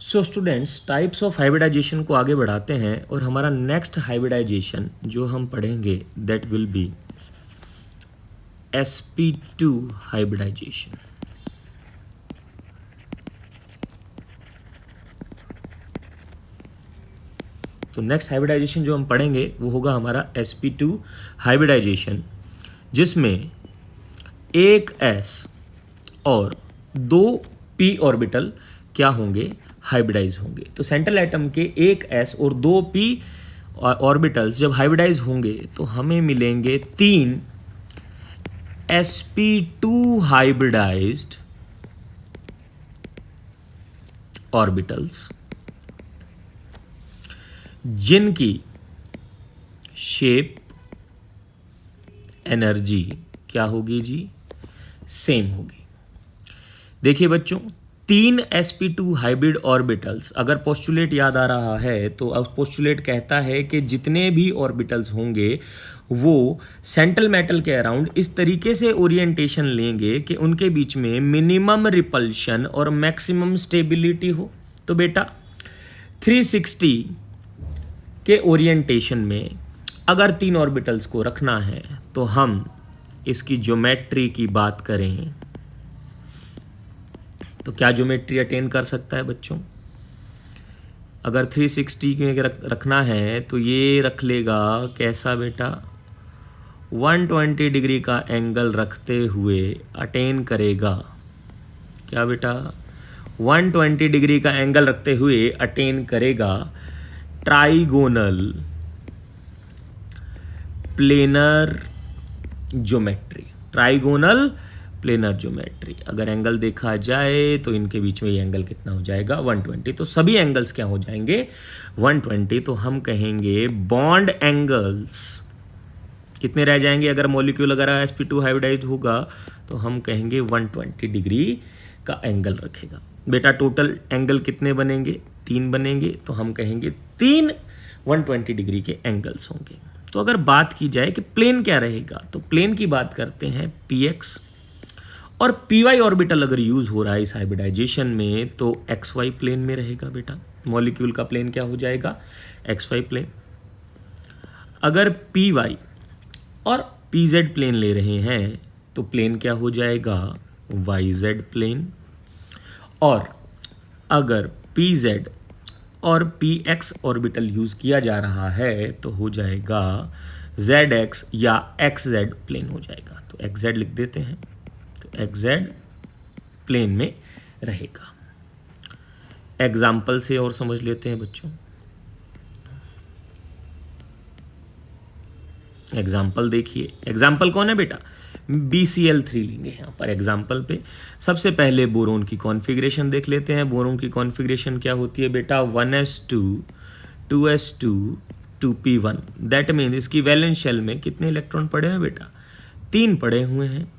So students, types of hybridisation को आगे बढ़ाते हैं और हमारा नेक्स्ट हाइब्रिडाइजेशन जो हम पढ़ेंगे that will be sp2 hybridisation. तो नेक्स्ट हाइब्रिडाइजेशन जो हम पढ़ेंगे वो होगा हमारा sp2 हाइब्रिडाइजेशन, जिसमें एक s और दो p ऑर्बिटल क्या होंगे, हाइब्रिडाइज होंगे। तो सेंट्रल एटम के एक s और दो p ऑर्बिटल्स जब हाइब्रिडाइज होंगे तो हमें मिलेंगे तीन sp2 हाइब्रिडाइज्ड ऑर्बिटल्स, जिनकी शेप, एनर्जी क्या होगी जी, सेम होगी। देखिए बच्चों, तीन sp2 हाइब्रिड ऑर्बिटल्स, अगर पोस्टुलेट याद आ रहा है तो पोस्टुलेट कहता है कि जितने भी ऑर्बिटल्स होंगे वो सेंट्रल मेटल के अराउंड इस तरीके से ओरिएंटेशन लेंगे कि उनके बीच में मिनिमम रिपल्शन और मैक्सिमम स्टेबिलिटी हो। तो बेटा 360 के ओरिएंटेशन में अगर तीन ऑर्बिटल्स को रखना है तो हम इसकी ज्योमेट्री की बात करें तो क्या ज्योमेट्री अटेन कर सकता है बच्चों? अगर 360 में रखना है तो ये रख लेगा कैसा बेटा, 120 डिग्री का एंगल रखते हुए अटेन करेगा क्या बेटा, 120 डिग्री का एंगल रखते हुए अटेन करेगा trigonal planar geometry. Trigonal planar geometry, अगर एंगल देखा जाए तो इनके बीच में ये एंगल कितना हो जाएगा, 120। तो सभी एंगल्स क्या हो जाएंगे, 120। तो हम कहेंगे बॉन्ड एंगल्स कितने रह जाएंगे, अगर मॉलिक्यूल अगर sp2 हाइब्रिडाइज्ड होगा तो हम कहेंगे 120 डिग्री का एंगल रखेगा। बेटा टोटल एंगल कितने बनेंगे, तीन बनेंगे। तो हम कहेंगे तीन 120 डिग्री के एंगल्स होंगे। तो अगर बात की जाए कि प्लेन क्या रहेगा, तो प्लेन की बात करते हैं px, और py ऑर्बिटल अगर यूज हो रहा है इस हाइब्रिडाइजेशन में तो xy प्लेन में रहेगा। बेटा मॉलिक्यूल का प्लेन क्या हो जाएगा, xy प्लेन। अगर py और pz प्लेन ले रहे हैं तो प्लेन क्या हो जाएगा, yz प्लेन। और अगर pz और px ऑर्बिटल यूज किया जा रहा है तो हो जाएगा zx या xz प्लेन हो जाएगा। तो xz लिख देते हैं, तो xz प्लेन में रहेगा। एग्जाम्पल से और समझ लेते हैं बच्चों। एग्जाम्पल देखिए, एग्जाम्पल कौन है बेटा, BCl3 लेंगे यहाँ पर एग्जाम्पल पे। सबसे पहले बोरोन की कॉन्फ़िगरेशन देख लेते हैं। बोरोन की कॉन्फ़िगरेशन क्या होती है बेटा, 1s2 2s2 2p1। That means इसकी वैलेंस शेल में कितने इलेक्ट्रॉन पड़े हैं बेटा, 3 पड़े हुए हैं।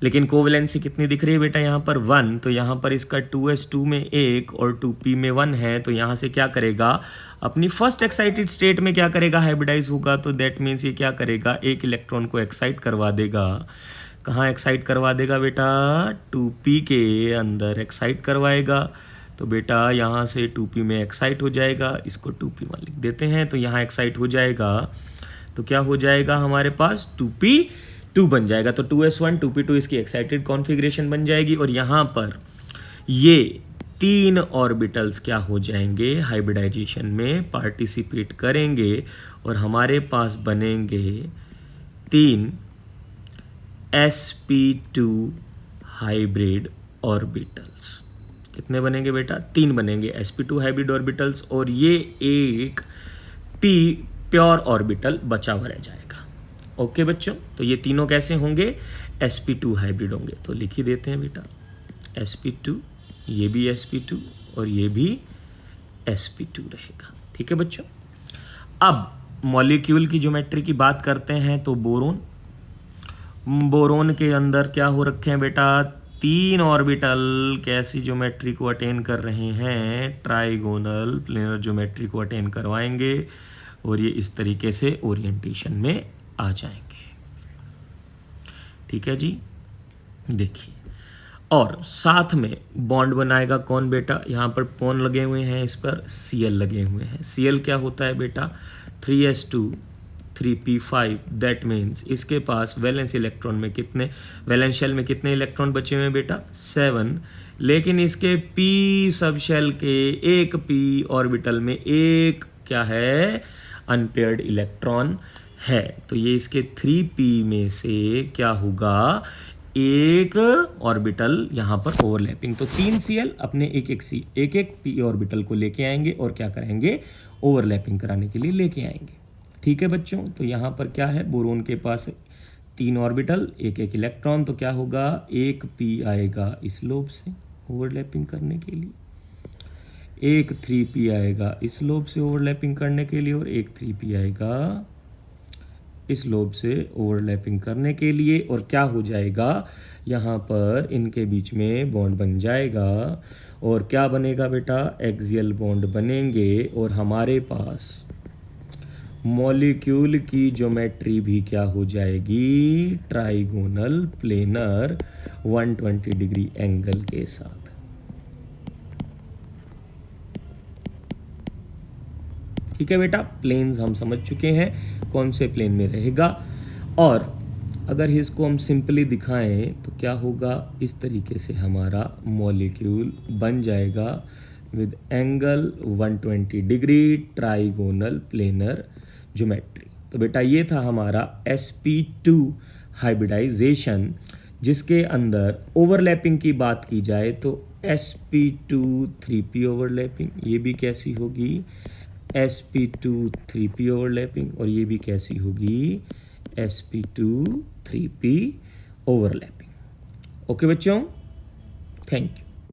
लेकिन कोवैलेंसी कितनी दिख रही है बेटा, यहाँ पर 1। तो यहाँ पर इसका 2s2 में 1 और 2p में 1 है। तो यहाँ से क्या करेगा, अपनी फर्स्ट एक्साइटेड स्टेट में क्या करेगा, हाइब्रिडाइज होगा। तो दैट मीन्स ये क्या करेगा, एक इलेक्ट्रॉन को एक्साइट करवा देगा। कहाँ एक्साइट करवा देगा बेटा, 2p के अंदर एक्साइट करवाएगा। तो बेटा यहाँ से 2p में एक्साइट हो जाएगा, इसको 2p1 लिख देते हैं। तो यहाँ एक्साइट हो जाएगा तो क्या हो जाएगा, हमारे पास 2p2 बन जाएगा। तो 2s1 2p2 इसकी एक्साइटेड कॉन्फ़िगरेशन बन जाएगी। और यहाँ पर ये तीन ऑर्बिटल्स क्या हो जाएंगे, हाइब्रिडाइजेशन में पार्टिसिपेट करेंगे और हमारे पास बनेंगे तीन sp2 हाइब्रिड ऑर्बिटल्स। कितने बनेंगे बेटा, तीन बनेंगे sp2 हाइब्रिड ऑर्बिटल्स, और ये एक p प्योर ऑर्बिटल बचा हुआ रह जाएगा। ओके बच्चों, तो ये तीनों कैसे होंगे, sp2 हाइब्रिड होंगे। तो लिख ही देते हैं बेटा sp2, ये भी sp2 और ये भी sp2 रहेगा। ठीक है बच्चों। अब मॉलिक्यूल की ज्योमेट्री की बात करते हैं तो बोरोन के अंदर क्या हो रखे हैं बेटा, तीन ऑर्बिटल कैसी ज्योमेट्री को अटेन कर रहे हैं, ट्राइगोनल प्लेनर ज्योमेट्री को अटेन करवाएंगे और ये इस तरीके से ओरिएंटेशन में आ जाएंगे। ठीक है जी। देखिए और साथ में बॉन्ड बनाएगा कौन बेटा, यहाँ पर कौन लगे हुए हैं, इस पर Cl लगे हुए हैं। Cl क्या होता है बेटा, 3s2 3p5, दैट मीन्स इसके पास वैलेंस इलेक्ट्रॉन में कितने, वैलेंस शेल में कितने इलेक्ट्रॉन बचे हुए हैं बेटा, 7, लेकिन इसके p सब शेल के एक p ऑर्बिटल में एक क्या है, अनपेयर्ड इलेक्ट्रॉन है। तो ये इसके 3p में से क्या होगा, एक ऑर्बिटल यहाँ पर ओवरलैपिंग। तो 3 Cl अपने एक p ऑर्बिटल को लेके आएंगे और क्या करेंगे, ओवरलैपिंग कराने के लिए लेके आएंगे। ठीक है बच्चों, तो यहाँ पर क्या है, बोरोन के पास 3 ऑर्बिटल एक इलेक्ट्रॉन, तो क्या होगा, एक p आएगा इस लोब से ओवरलैपिंग करने के लिए, एक 3p आएगा इस लोब से ओवरलैपिंग करने के लिए, और एक 3p आएगा इस लोब से ओवरलैपिंग करने के लिए। और क्या हो जाएगा, यहाँ पर इनके बीच में बॉन्ड बन जाएगा, और क्या बनेगा बेटा, एक्सियल बॉन्ड बनेंगे, और हमारे पास मॉलिक्यूल की ज्योमेट्री भी क्या हो जाएगी, ट्राइगोनल प्लेनर 120 डिग्री एंगल के साथ। ठीक है बेटा, प्लेन्स हम समझ चुके हैं कौन से प्लेन में रहेगा। और अगर इसको हम सिंपली दिखाएं तो क्या होगा, इस तरीके से हमारा मॉलिक्यूल बन जाएगा with angle 120 degree trigonal planar geometry. तो बेटा ये था हमारा sp2 हाइब्रिडाइजेशन, जिसके अंदर ओवरलैपिंग की बात की जाए तो sp2 3p ओवरलैपिंग, ये भी कैसी होगी, sp2 3p ओवरलैपिंग, और ये भी कैसी होगी, sp2 3p ओवरलैपिंग। ओके बच्चों, थैंक यू।